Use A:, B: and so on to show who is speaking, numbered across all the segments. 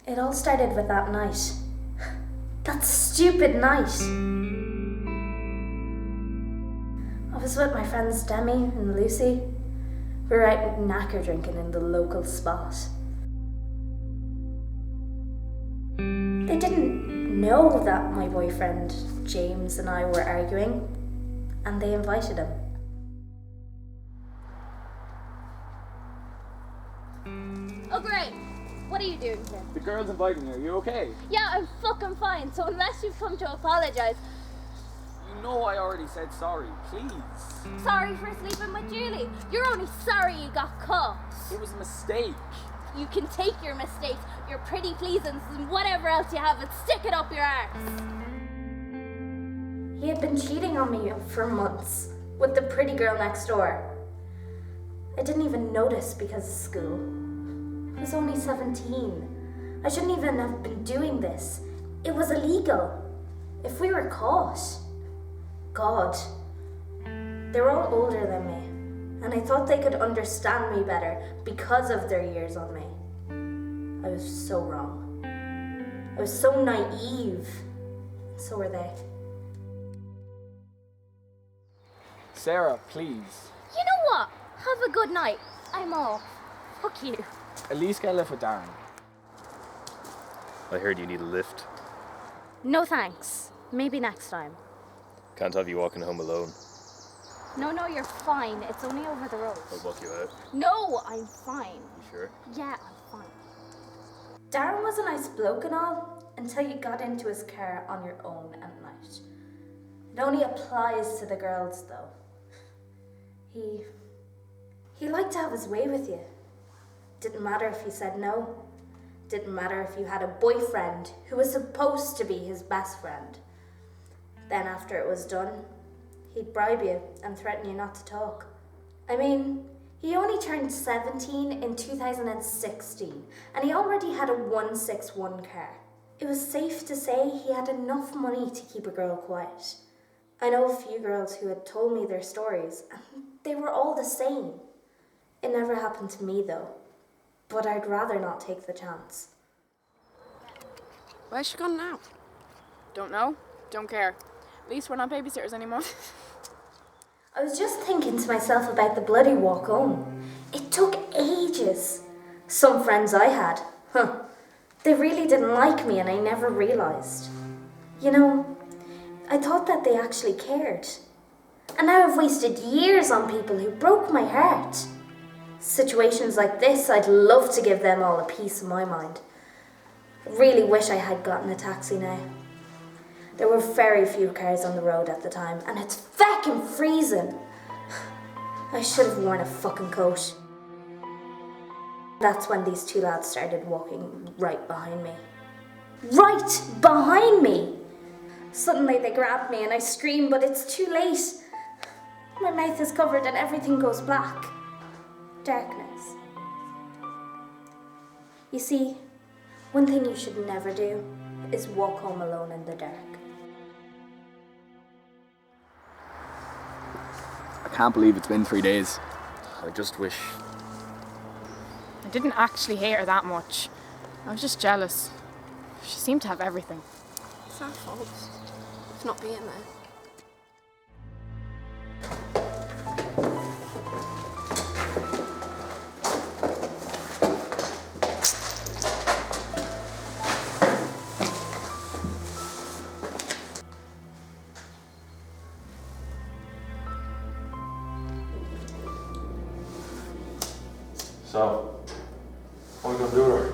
A: It all started with that night. That stupid night. I was with my friends Demi and Lucy. We were out knacker drinking in the local spot. They didn't know that my boyfriend James and I were arguing, and they invited him.
B: Oh great! What are you doing here?
C: The girl's inviting you. Are you okay?
B: Yeah, I'm fucking fine. So unless you've come to apologise...
C: You know I already said sorry. Please.
B: Sorry for sleeping with Julie. You're only sorry you got caught.
C: It was a mistake.
B: You can take your mistakes, your pretty pleasings, and whatever else you have and stick it up your arse.
A: He had been cheating on me for months with the pretty girl next door. I didn't even notice because of school. I was only 17. I shouldn't even have been doing this. It was illegal. If we were caught. God. They were all older than me, and I thought they could understand me better because of their years on me. I was so wrong. I was so naive. So were they.
C: Sarah, please.
B: You know what? Have a good night. I'm off. Fuck you.
C: At least get a lift with Darren.
D: I heard you need a lift.
B: No thanks. Maybe next time.
D: Can't have you walking home alone.
B: No, you're fine. It's only over the road.
D: I'll walk you out.
B: No, I'm fine.
D: You sure?
B: Yeah, I'm fine.
A: Darren was a nice bloke and all, until you got into his car on your own at night. It only applies to the girls, though. He liked to have his way with you. Didn't matter if you said no. Didn't matter if you had a boyfriend who was supposed to be his best friend. Then after it was done, he'd bribe you and threaten you not to talk. I mean, he only turned 17 in 2016, and he already had a 161 car. It was safe to say he had enough money to keep a girl quiet. I know a few girls who had told me their stories, and they were all the same. It never happened to me though, but I'd rather not take the chance.
E: Where's she gone now? Don't know, don't care. At least we're not babysitters anymore.
A: I was just thinking to myself about the bloody walk home. It took ages. Some friends I had, they really didn't like me and I never realised. You know, I thought that they actually cared. And now I've wasted years on people who broke my heart. Situations like this, I'd love to give them all a piece of my mind. I really wish I had gotten a taxi now. There were very few cars on the road at the time, and it's feckin' freezing. I should have worn a fucking coat. That's when these two lads started walking right behind me. Right behind me! Suddenly they grabbed me and I scream, but it's too late. My mouth is covered and everything goes black. Darkness. You see, one thing you should never do is walk home alone in the dark.
C: I can't believe it's been 3 days.
D: I just wish...
E: I didn't actually hate her that much. I was just jealous. She seemed to have everything.
F: It's our fault for not being there.
G: So, what are we gonna do with her?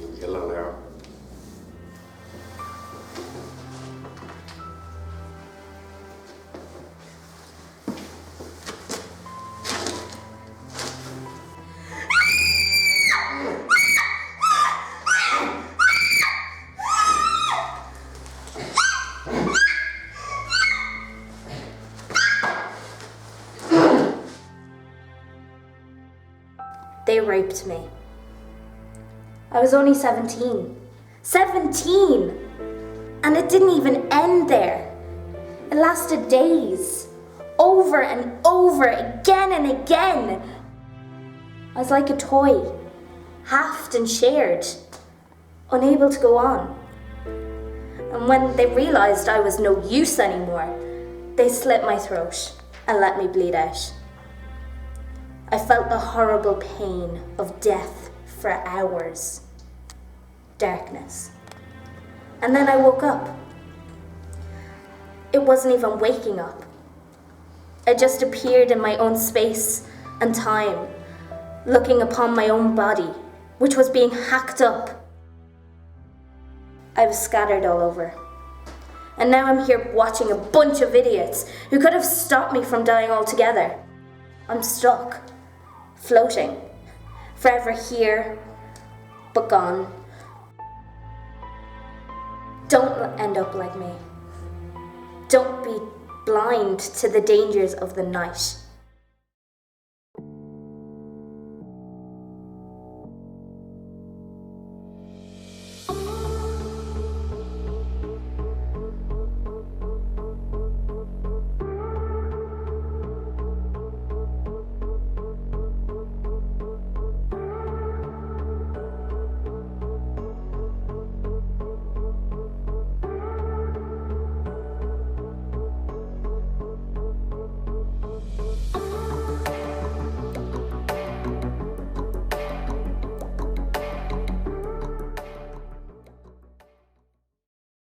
H: You'll get along there.
A: They raped me. I was only 17. 17! And it didn't even end there. It lasted days. Over and over, again and again. I was like a toy, halved and shared, unable to go on. And when they realised I was no use anymore, they slit my throat and let me bleed out. I felt the horrible pain of death for hours. Darkness. And then I woke up. It wasn't even waking up. I just appeared in my own space and time, looking upon my own body, which was being hacked up. I was scattered all over. And now I'm here watching a bunch of idiots who could have stopped me from dying altogether. I'm stuck, floating, forever here, but gone. Don't end up like me. Don't be blind to the dangers of the night.